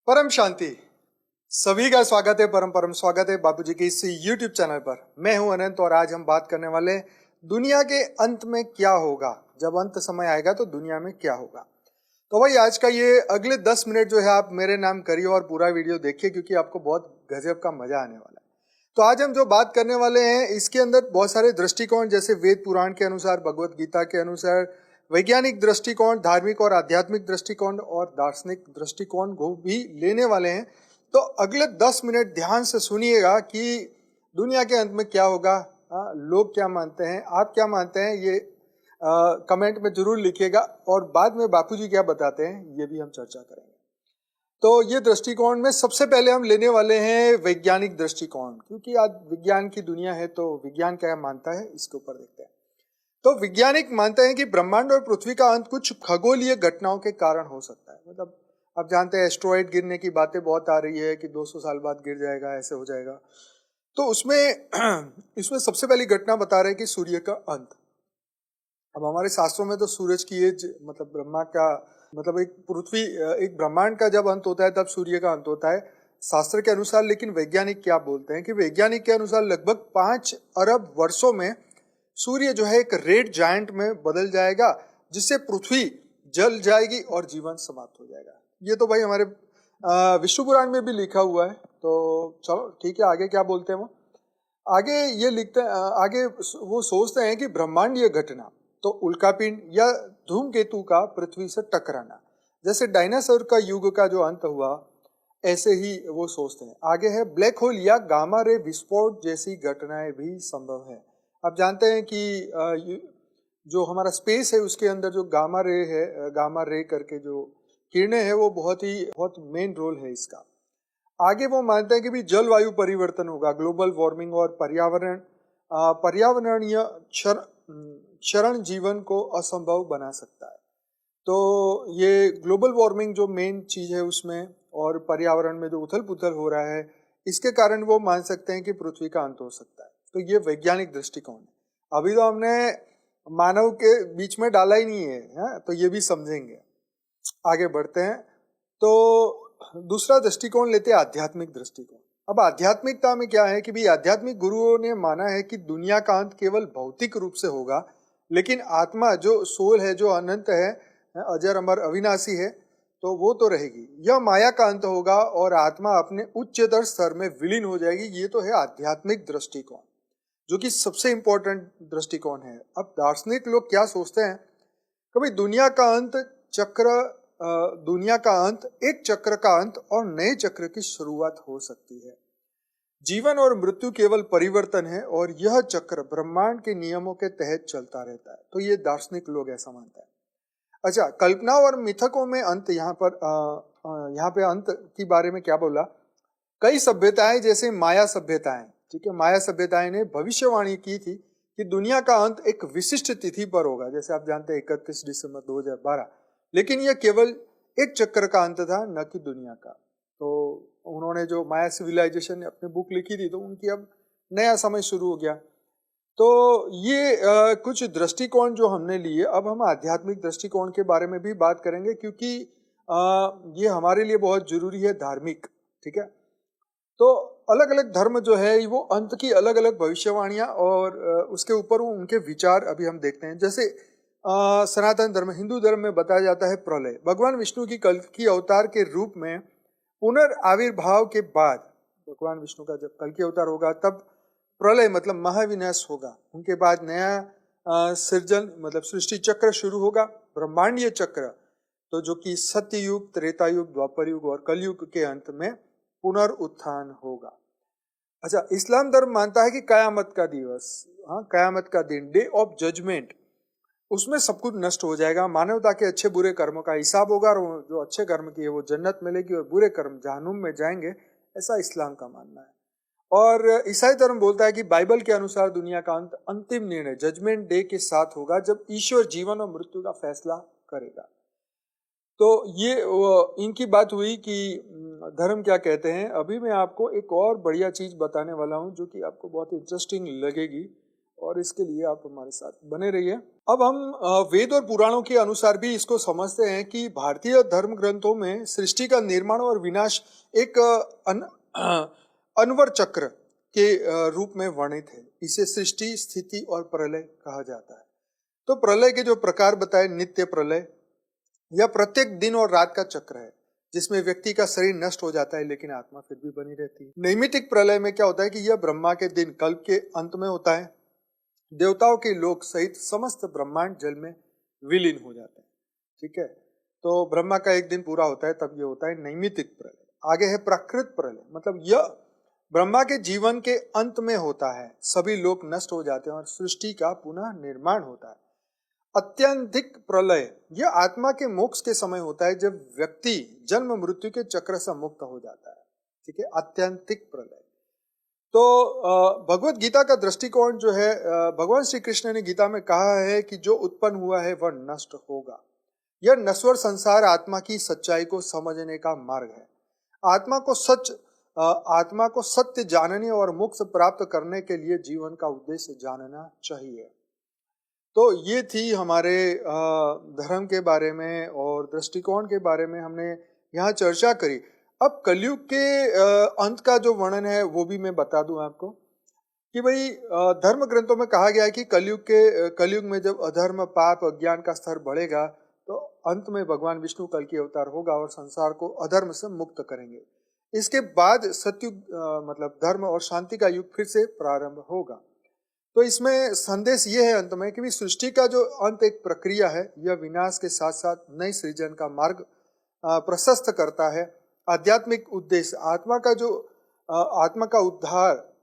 परम शांति। सभी का स्वागत है, परम परम स्वागत है बापूजी के इस YouTube चैनल पर। मैं हूं अनंत और आज हम बात करने वाले हैं दुनिया के अंत में क्या होगा। जब अंत समय आएगा तो दुनिया में क्या होगा। तो भाई आज का ये अगले 10 मिनट जो है आप मेरे नाम करिए और पूरा वीडियो देखिए, क्योंकि आपको बहुत गजब का मजा आने वाला है। तो आज हम जो बात करने वाले हैं इसके अंदर बहुत सारे दृष्टिकोण, जैसे वेद पुराण के अनुसार, भगवत गीता के अनुसार, वैज्ञानिक दृष्टिकोण, धार्मिक और आध्यात्मिक दृष्टिकोण और दार्शनिक दृष्टिकोण को भी लेने वाले हैं। तो अगले 10 मिनट ध्यान से सुनिएगा कि दुनिया के अंत में क्या होगा, लोग क्या मानते हैं, आप क्या मानते हैं, ये कमेंट में जरूर लिखिएगा। और बाद में बापूजी क्या बताते हैं ये भी हम चर्चा करेंगे। तो ये दृष्टिकोण में सबसे पहले हम लेने वाले हैं वैज्ञानिक दृष्टिकोण, क्योंकि आज विज्ञान की दुनिया है तो विज्ञान क्या मानता है इसके ऊपर देखते हैं। तो वैज्ञानिक मानते हैं कि ब्रह्मांड और पृथ्वी का अंत कुछ खगोलीय घटनाओं के कारण हो सकता है। मतलब आप जानते हैं एस्ट्रॉइड गिरने की बातें बहुत आ रही है कि 200 साल बाद गिर जाएगा, ऐसे हो जाएगा। तो उसमें इसमें सबसे पहली घटना बता रहे हैं कि सूर्य का अंत। अब हमारे शास्त्रों में तो सूरज की एज, मतलब ब्रह्मा का, मतलब एक पृथ्वी, एक ब्रह्मांड का जब अंत होता है तब सूर्य का अंत होता है शास्त्र के अनुसार। लेकिन वैज्ञानिक क्या बोलते हैं कि वैज्ञानिक के अनुसार लगभग 5 अरब वर्षों में सूर्य जो है एक रेड जायंट में बदल जाएगा, जिससे पृथ्वी जल जाएगी और जीवन समाप्त हो जाएगा। ये तो भाई हमारे विष्णु पुराण में भी लिखा हुआ है। तो चलो ठीक है, आगे क्या बोलते हैं वो। आगे ये लिखते हैं, आगे वो सोचते हैं कि ब्रह्मांडीय घटना, तो उल्कापिंड या धूमकेतु का पृथ्वी से टकराना, जैसे डायनासोर का युग का जो अंत हुआ, ऐसे ही वो सोचते हैं। आगे है ब्लैक होल या गामा रे विस्फोट जैसी घटनाएं भी संभव है। आप जानते हैं कि जो हमारा स्पेस है उसके अंदर जो गामा रे है, गामा रे करके जो किरणें हैं, वो बहुत मेन रोल है इसका। आगे वो मानते हैं कि भी जलवायु परिवर्तन होगा, ग्लोबल वार्मिंग और पर्यावरणीय क्षरण जीवन को असंभव बना सकता है। तो ये ग्लोबल वार्मिंग जो मेन चीज है उसमें, और पर्यावरण में जो उथल पुथल हो रहा है, इसके कारण वो मान सकते हैं कि पृथ्वी का अंत हो सकता है। तो ये वैज्ञानिक दृष्टिकोण है। अभी तो हमने मानव के बीच में डाला ही नहीं है, तो ये भी समझेंगे। आगे बढ़ते हैं। तो दूसरा दृष्टिकोण लेते हैं आध्यात्मिक दृष्टिकोण। अब आध्यात्मिकता में क्या है कि भी आध्यात्मिक गुरुओं ने माना है कि दुनिया का अंत केवल भौतिक रूप से होगा, लेकिन आत्मा जो सोल है, जो अनंत है, अजर अमर अविनाशी है, तो वो तो रहेगी। यह माया का अंत होगा और आत्मा अपने उच्चतर स्तर में विलीन हो जाएगी। ये तो है आध्यात्मिक दृष्टिकोण, जो कि सबसे इंपॉर्टेंट दृष्टिकोण है। अब दार्शनिक लोग क्या सोचते हैं, कभी दुनिया का अंत एक चक्र का अंत और नए चक्र की शुरुआत हो सकती है। जीवन और मृत्यु केवल परिवर्तन है और यह चक्र ब्रह्मांड के नियमों के तहत चलता रहता है। तो ये दार्शनिक लोग ऐसा मानते हैं। अच्छा, कल्पना और मिथकों में अंत, यहाँ पे अंत के बारे में क्या बोला। कई सभ्यताएं, जैसे माया सभ्यताएं, ठीक है, माया सभ्यताएं ने भविष्यवाणी की थी कि दुनिया का अंत एक विशिष्ट तिथि पर होगा, जैसे आप जानते हैं 31 दिसंबर 2012। लेकिन यह केवल एक चक्र का अंत था, न कि दुनिया का। तो उन्होंने जो माया सिविलाइजेशन ने अपनी बुक लिखी थी, तो उनकी अब नया समय शुरू हो गया। तो ये कुछ दृष्टिकोण जो हमने लिए। अब हम आध्यात्मिक दृष्टिकोण के बारे में भी बात करेंगे, क्योंकि ये हमारे लिए बहुत जरूरी है, धार्मिक। ठीक है, तो अलग अलग धर्म जो है वो अंत की अलग अलग भविष्यवाणियां और उसके ऊपर उनके विचार अभी हम देखते हैं। जैसे सनातन धर्म, हिंदू धर्म में बताया जाता है प्रलय भगवान विष्णु की कल की अवतार के रूप में पुनर्आविर्भाव के बाद, भगवान विष्णु का जब कल की अवतार होगा तब प्रलय मतलब महाविनाश होगा। उनके बाद नया सृजन मतलब सृष्टि चक्र शुरू होगा, ब्रह्मांडीय चक्र, तो जो कि सत्य युग, त्रेता युग, द्वापर युग और कलयुग के अंत में पुनरुत्थान होगा। अच्छा, इस्लाम धर्म मानता है कि कयामत का दिवस, कयामत का दिन, डे ऑफ जजमेंट, उसमें सब कुछ नष्ट हो जाएगा, मानवता के अच्छे बुरे कर्मों का हिसाब होगा, और जो अच्छे कर्म किए वो जन्नत मिलेगी और बुरे कर्म जहन्नुम में जाएंगे। ऐसा इस्लाम का मानना है। और ईसाई धर्म बोलता है कि बाइबल के अनुसार दुनिया का अंत अंतिम निर्णय जजमेंट डे के साथ होगा, जब ईश्वर जीवन और मृत्यु का फैसला करेगा। तो ये इनकी बात हुई कि धर्म क्या कहते हैं। अभी मैं आपको एक और बढ़िया चीज बताने वाला हूं, जो कि आपको बहुत इंटरेस्टिंग लगेगी और और इसके लिए आप हमारे साथ बने रहिए। अब हम वेद और पुराणों के अनुसार भी इसको समझते हैं कि भारतीय धर्म ग्रंथों में सृष्टि का निर्माण और विनाश एक अनवर चक्र के रूप में वर्णित है। इसे सृष्टि, स्थिति और प्रलय कहा जाता है। तो प्रलय के जो प्रकार बताए, नित्य प्रलय यह प्रत्येक दिन और रात का चक्र है जिसमें व्यक्ति का शरीर नष्ट हो जाता है लेकिन आत्मा फिर भी बनी रहती है। नैमित्तिक प्रलय में क्या होता है कि यह ब्रह्मा के दिन कल्प के अंत में होता है। देवताओं के लोक सहित समस्त ब्रह्मांड जल में विलीन हो जाते हैं। ठीक है, तो ब्रह्मा का एक दिन पूरा होता है तब यह होता है नैमित्तिक प्रलय। आगे है प्राकृत प्रलय, मतलब यह ब्रह्मा के जीवन के अंत में होता है। सभी लोक नष्ट हो जाते हैं और सृष्टि का पुनः निर्माण होता है। अत्यंतिक प्रलय यह आत्मा के मोक्ष के समय होता है जब व्यक्ति जन्म मृत्यु के चक्र से मुक्त हो जाता है। ठीक है, अत्यंतिक प्रलय। तो भगवत गीता का दृष्टिकोण जो है, भगवान श्री कृष्ण ने गीता में कहा है कि जो उत्पन्न हुआ है वह नष्ट होगा। यह नश्वर संसार आत्मा की सच्चाई को समझने का मार्ग है। आत्मा को सत्य जानने और मोक्ष प्राप्त करने के लिए जीवन का उद्देश्य जानना चाहिए। तो ये थी हमारे धर्म के बारे में और दृष्टिकोण के बारे में हमने यहाँ चर्चा करी। अब कलयुग के अंत का जो वर्णन है वो भी मैं बता दूं आपको कि भाई धर्म ग्रंथों में कहा गया है कि कलयुग में जब अधर्म, पाप, अज्ञान का स्तर बढ़ेगा तो अंत में भगवान विष्णु कल की अवतार होगा और संसार को अधर्म से मुक्त करेंगे। इसके बाद सतयुग मतलब धर्म और शांति का युग फिर से प्रारंभ होगा। तो इसमें संदेश ये है अंत में कि सृष्टि का जो अंत एक प्रक्रिया है, यह विनाश के साथ साथ नई सृजन का मार्ग प्रशस्त करता है। आध्यात्मिक उद्देश्य आत्मा का उद्धार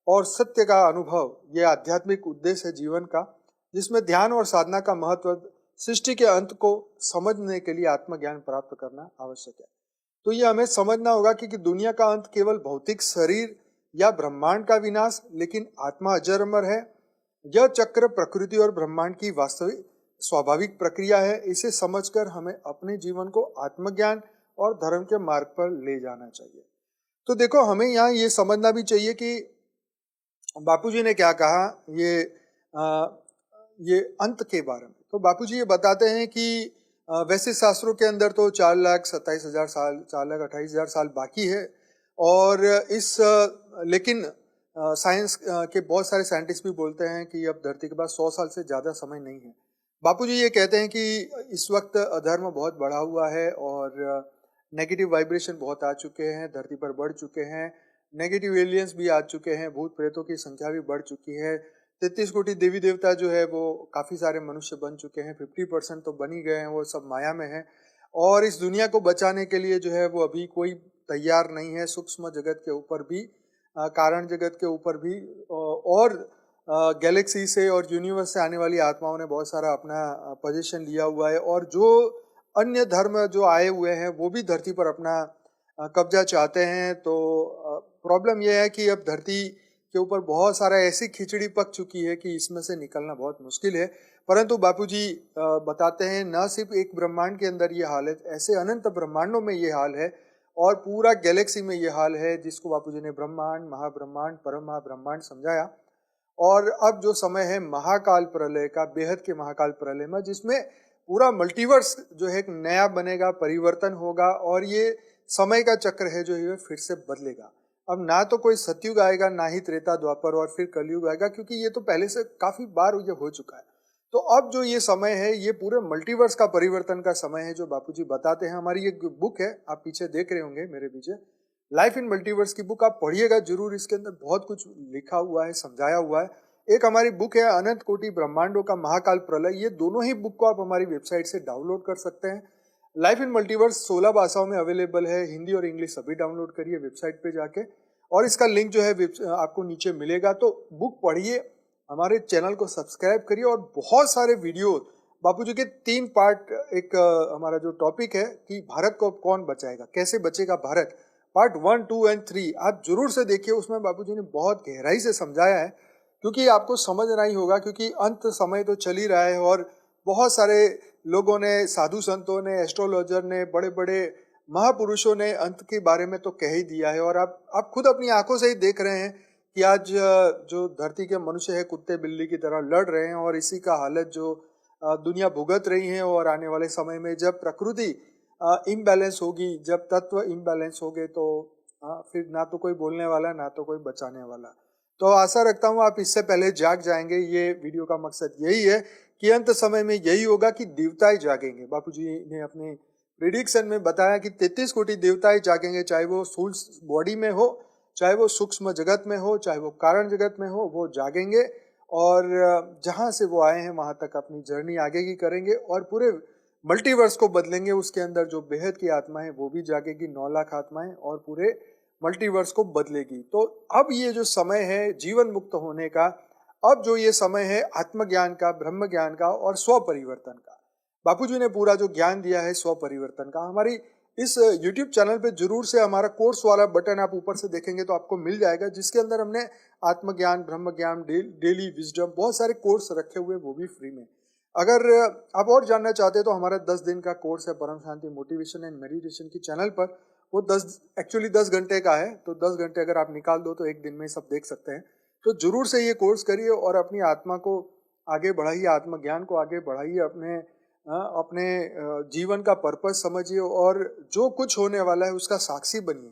और सत्य का अनुभव, यह आध्यात्मिक उद्देश्य है जीवन का, जिसमें ध्यान और साधना का महत्व सृष्टि के अंत को समझने के लिए आत्मज्ञान प्राप्त करना आवश्यक है। तो ये हमें समझना होगा कि दुनिया का अंत केवल भौतिक शरीर या ब्रह्मांड का विनाश, लेकिन आत्मा अजर अमर है। यह चक्र प्रकृति और ब्रह्मांड की वास्तविक स्वाभाविक प्रक्रिया है। इसे समझकर हमें अपने जीवन को आत्मज्ञान और धर्म के मार्ग पर ले जाना चाहिए। तो देखो, हमें यहाँ ये समझना भी चाहिए कि बापूजी ने क्या कहा ये अंत के बारे में। तो बापूजी ये बताते हैं कि वैसे शास्त्रों के अंदर तो 4,27,000 साल, 4,28,000 साल बाकी है और लेकिन साइंस के बहुत सारे साइंटिस्ट भी बोलते हैं कि अब धरती के पास 100 साल से ज़्यादा समय नहीं है। बापूजी ये कहते हैं कि इस वक्त अधर्म बहुत बढ़ा हुआ है और नेगेटिव वाइब्रेशन बहुत आ चुके हैं, धरती पर बढ़ चुके हैं, नेगेटिव एलियंस भी आ चुके हैं, भूत प्रेतों की संख्या भी बढ़ चुकी है, 33 कोटि देवी देवता जो है वो काफ़ी सारे मनुष्य बन चुके हैं, 50% तो बन ही गए हैं, वो सब माया में है। और इस दुनिया को बचाने के लिए जो है वो अभी कोई तैयार नहीं है। सूक्ष्म जगत के ऊपर भी, कारण जगत के ऊपर भी और गैलेक्सी से और यूनिवर्स से आने वाली आत्माओं ने बहुत सारा अपना पोजीशन लिया हुआ है और जो अन्य धर्म जो आए हुए हैं वो भी धरती पर अपना कब्जा चाहते हैं। तो प्रॉब्लम यह है कि अब धरती के ऊपर बहुत सारा ऐसी खिचड़ी पक चुकी है कि इसमें से निकलना बहुत मुश्किल है। परंतु बापूजी बताते हैं न सिर्फ एक ब्रह्मांड के अंदर ये हाल है, ऐसे अनंत ब्रह्मांडों में ये हाल है और पूरा गैलेक्सी में ये हाल है, जिसको बापूजी ने ब्रह्मांड, महाब्रह्मांड, परम महाब्रह्मांड समझाया। और अब जो समय है महाकाल प्रलय का, बेहद के महाकाल प्रलय में, जिसमें पूरा मल्टीवर्स जो है एक नया बनेगा, परिवर्तन होगा और ये समय का चक्र है जो ये फिर से बदलेगा। अब ना तो कोई सतयुग आएगा, ना ही त्रेता द्वापर और फिर कलयुग आएगा, क्योंकि ये तो पहले से काफी बार ये हो चुका है। तो अब जो ये समय है ये पूरे मल्टीवर्स का परिवर्तन का समय है जो बापूजी बताते हैं। हमारी एक बुक है, आप पीछे देख रहे होंगे मेरे पीछे, लाइफ इन मल्टीवर्स की बुक, आप पढ़िएगा जरूर। इसके अंदर बहुत कुछ लिखा हुआ है, समझाया हुआ है। एक हमारी बुक है अनंत कोटि ब्रह्मांडों का महाकाल प्रलय, ये दोनों ही बुक को आप हमारी वेबसाइट से डाउनलोड कर सकते हैं। लाइफ इन मल्टीवर्स 16 भाषाओं में अवेलेबल है, हिंदी और इंग्लिश सभी डाउनलोड करिए वेबसाइट पे जाके, और इसका लिंक जो है आपको नीचे मिलेगा। तो बुक पढ़िए, हमारे चैनल को सब्सक्राइब करिए और बहुत सारे वीडियो बापूजी के 3 पार्ट, एक हमारा जो टॉपिक है कि भारत को कौन बचाएगा, कैसे बचेगा भारत, पार्ट 1, 2 और 3 आप जरूर से देखिए। उसमें बापूजी ने बहुत गहराई से समझाया है, क्योंकि आपको समझना ही होगा, क्योंकि अंत समय तो चल ही रहा है और बहुत सारे लोगों ने, साधु संतों ने, एस्ट्रोलॉजर ने, बड़े बड़े महापुरुषों ने अंत के बारे में तो कह ही दिया है। और आप खुद अपनी आंखों से ही देख रहे हैं कि आज जो धरती के मनुष्य है कुत्ते बिल्ली की तरह लड़ रहे हैं और इसी का हालत जो दुनिया भुगत रही है। और आने वाले समय में जब प्रकृति इम्बैलेंस होगी, जब तत्व इम्बैलेंस हो गए तो फिर ना तो कोई बोलने वाला ना तो कोई बचाने वाला। तो आशा रखता हूँ आप इससे पहले जाग जाएंगे। ये वीडियो का मकसद यही है कि अंत समय में यही होगा कि देवताएं जागेंगे। बापूजी ने अपने प्रिडिक्शन में बताया कि 33 कोटि देवताएं जागेंगे, चाहे वो स्थूल बॉडी में हो, चाहे वो सूक्ष्म जगत में हो, चाहे वो कारण जगत में हो, वो जागेंगे और जहां से वो आए हैं वहां तक अपनी जर्नी आगे की करेंगे और पूरे मल्टीवर्स को बदलेंगे। उसके अंदर जो बेहद की आत्मा है वो भी जागेगी, 9 लाख आत्माएं, और पूरे मल्टीवर्स को बदलेगी। तो अब ये जो समय है जीवन मुक्त होने का, अब जो ये समय है आत्मज्ञान का, ब्रह्म ज्ञान का और स्व परिवर्तन का, बापूजी ने पूरा जो ज्ञान दिया है स्व परिवर्तन का, हमारी इस YouTube चैनल पे जरूर से हमारा कोर्स वाला बटन आप ऊपर से देखेंगे तो आपको मिल जाएगा, जिसके अंदर हमने आत्मज्ञान, ब्रह्म ज्ञान, डेली विजडम, बहुत सारे कोर्स रखे हुए, वो भी फ्री में। अगर आप और जानना चाहते हैं तो हमारा 10 दिन का कोर्स है परम शांति मोटिवेशन एंड मेडिटेशन की चैनल पर। वो 10 घंटे का है, तो 10 घंटे अगर आप निकाल दो तो एक दिन में सब देख सकते हैं। तो जरूर से ये कोर्स करिए और अपनी आत्मा को आगे बढ़ाइए, आत्मज्ञान को आगे बढ़ाइए, अपने जीवन का पर्पस समझिए और जो कुछ होने वाला है उसका साक्षी बनिए।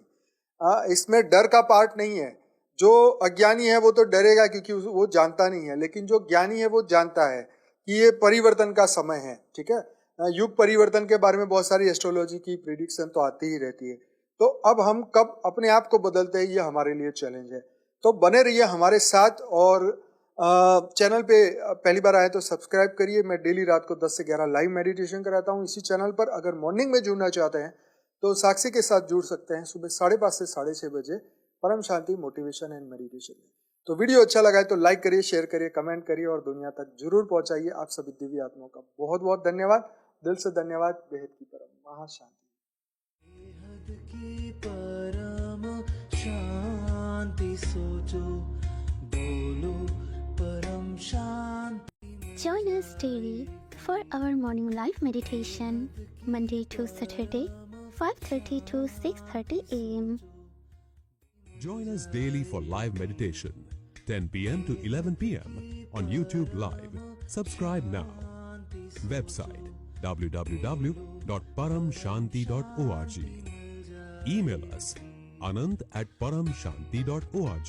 इसमें डर का पार्ट नहीं है। जो अज्ञानी है वो तो डरेगा क्योंकि वो जानता नहीं है, लेकिन जो ज्ञानी है वो जानता है कि ये परिवर्तन का समय है। ठीक है, युग परिवर्तन के बारे में बहुत सारी एस्ट्रोलॉजी की प्रिडिक्शन तो आती ही रहती है। तो अब हम कब अपने आप को बदलते हैं, ये हमारे लिए चैलेंज है। तो बने रहिए हमारे साथ और चैनल पे पहली बार आए तो सब्सक्राइब करिए। मैं डेली रात को 10 से 11 लाइव मेडिटेशन कराता हूँ इसी चैनल पर। अगर मॉर्निंग में जुड़ना चाहते हैं तो साक्षी के साथ जुड़ सकते हैं सुबह 5:30 से 6:30 बजे परम शांति मोटिवेशन एंड मेडिटेशन में। तो वीडियो अच्छा लगा है तो लाइक करिए, शेयर करिए, कमेंट करिए और दुनिया तक जरूर पहुंचाइए। आप सभी दिव्य आत्माओं का बहुत बहुत धन्यवाद, दिल से धन्यवाद। बेहद की परम महाशांति। परम शांति सोचो, बोलो परम शांति। Join us daily for our morning live meditation, Monday to Saturday, 5:30 to 6:30 a.m. Join us daily for live meditation, 10 p.m. to 11 p.m. on YouTube Live. Subscribe now. Website www.paramshanti.org. Email us anant@paramshanti.org.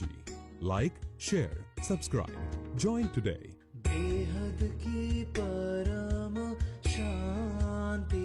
Like, share, subscribe. Join today. बेहद की परम शांति।